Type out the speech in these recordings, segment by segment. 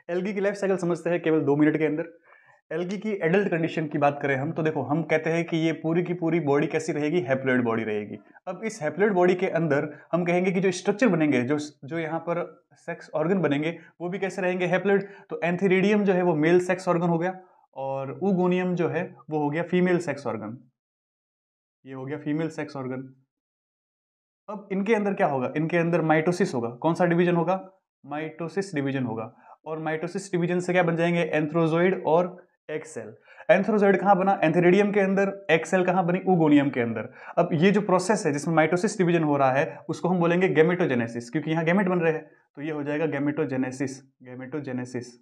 Algae की life cycle समझते हैं केवल 2 मिनट के अंदर। एल्गी की एडल्ट कंडीशन की बात करें हम तो देखो हम कहते हैं कि ये पूरी की पूरी बॉडी कैसी रहेगी, हैप्लॉइड बॉडी रहेगी। अब इस हैप्लॉइड बॉडी के अंदर हम कहेंगे कि जो स्ट्रक्चर बनेंगे, जो जो यहाँ पर सेक्स ऑर्गन बनेंगे वो भी कैसे रहेंगे, हैप्लॉइड। तो एंथीरिडियम जो है वो मेल सेक्स ऑर्गन हो गया और ऊगोनियम जो है वो हो गया फीमेल सेक्स ऑर्गन। ये हो गया फीमेल सेक्स ऑर्गन। अब इनके अंदर क्या होगा, इनके अंदर माइटोसिस होगा। कौन सा डिवीजन होगा, माइटोसिस डिवीजन होगा। और माइटोसिस डिवीजन से क्या बन जाएंगे, एंथ्रोजोइड और एग सेल। एंथ्रोजोइड कहां बना, एंथेरिडियम के अंदर। एग सेल कहां बनी, ऊगोनियम के अंदर। अब ये जो प्रोसेस है जिसमें माइटोसिस डिवीजन हो रहा है उसको हम बोलेंगे गैमेटोजेनेसिस, क्योंकि यहां गैमेट बन रहे हैं तो ये हो जाएगा गैमेटोजेनेसिस। गैमेटोजेनेसिस।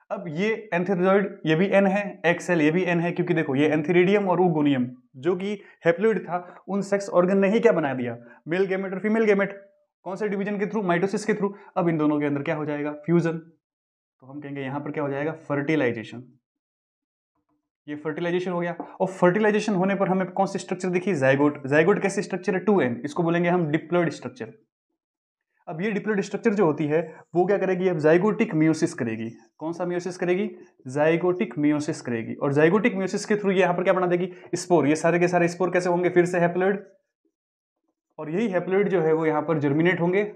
अब ये एंथेरोजोइड ये भी एन है, एक्सेल ये भी एन है, क्योंकि देखो ये एंथेरिडियम और ऊगोनियम जो कि हैप्लॉइड था उन सेक्स ऑर्गन ने ही क्या बना दिया, मेल गैमेट और फीमेल गैमेट। कौन से डिवीजन के थ्रू, माइटोसिस के थ्रू। अब इन दोनों के अंदर क्या हो जाएगा, फ्यूजन। तो हम कहेंगे यहां पर क्या हो जाएगा, फर्टिलाइजेशन। ये फर्टिलाइजेशन हो गया। और फर्टिलाइजेशन होने पर हमें कौन सी स्ट्रक्चर दिखी, जाइगोट। जाइगोट कैसी स्ट्रक्चर है, 2n, इसको बोलेंगे हम डिप्लॉइड स्ट्रक्चर। अब ये डिप्लॉइड स्ट्रक्चर जो होती है वो क्या करेगी, अब जाइगोटिक मियोसिस करेगी। कौन सा मियोसिस करेगी, जाइगोटिक मियोसिस करेगी। और जाइगोटिक मियोसिस के थ्रू ये यहां पर क्या बना देगी, स्पोर। ये सारे के सारे स्पोर कैसे होंगे, फिर से हैप्लॉइड। और यही हैप्लॉइड जो है वो यहां पर जर्मिनेट होंगे,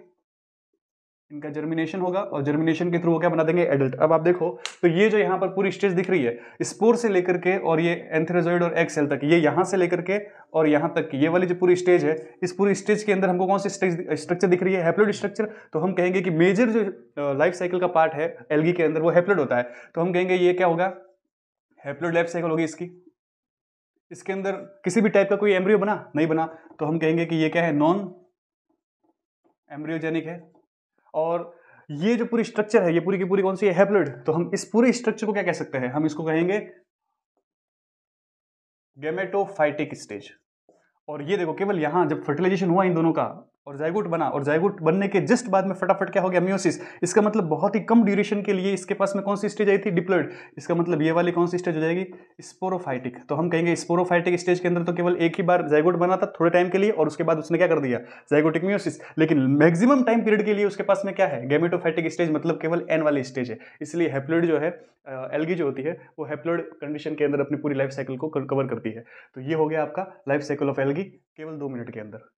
इनका जर्मिनेशन होगा और जर्मिनेशन के थ्रू वो क्या बना देंगे, एडल्ट। अब आप देखो तो ये जो यहाँ पर पूरी स्टेज दिख रही है, स्पोर से लेकर के और ये एंथेरोजोइड और एग सेल तक, ये यहाँ से लेकर के और यहाँ तक की ये वाली जो पूरी स्टेज है, इस पूरी स्टेज के अंदर हमको कौन सी स्ट्रक्चर दिख रही है, हैप्लॉइड स्ट्रक्चर। तो हम कहेंगे कि मेजर जो लाइफ साइकिल का पार्ट है एल्गी के अंदर वो हैप्लॉइड होता है। तो हम कहेंगे ये क्या होगा, हैप्लॉइड लाइफ साइकिल होगी इसकी। इसके अंदर किसी भी टाइप का कोई एम्ब्रियो बना, नहीं बना, तो हम कहेंगे कि ये क्या है, नॉन एम्ब्रियोजेनिक है। और ये जो पूरी स्ट्रक्चर है ये पूरी की पूरी कौन सी है, हैप्लॉइड। तो हम इस पूरी स्ट्रक्चर को क्या कह सकते हैं, हम इसको कहेंगे गैमेटोफाइटिक स्टेज। और ये देखो केवल यहां जब फर्टिलाइजेशन हुआ इन दोनों का और जाइगोट बना, और जाइगोट बनने के जस्ट बाद में फटाफट क्या हो गया, मियोसिस। इसका मतलब बहुत ही कम ड्यूरेशन के लिए इसके पास में कौन सी स्टेज आई थी, डिप्लॉइड। इसका मतलब ये वाली कौन सी स्टेज हो जाएगी, स्पोरोफाइटिक। तो हम कहेंगे स्पोरोफाइटिक स्टेज के अंदर तो केवल एक ही बार जाइगोट बना था थोड़े टाइम के लिए और उसके बाद उसने क्या कर दिया, जाइगोटिक मियोसिस। लेकिन मैक्सिमम टाइम पीरियड के लिए उसके पास में क्या है, गैमेटोफाइटिक स्टेज, मतलब केवल एन वाली स्टेज है। इसलिए हैप्लॉइड जो है, एल्गी जो होती है वो हैप्लॉइड कंडीशन के अंदर अपनी पूरी लाइफ साइकिल को कवर करती है। तो ये हो गया आपका लाइफ साइकिल ऑफ एल्गी केवल 2 मिनट के अंदर।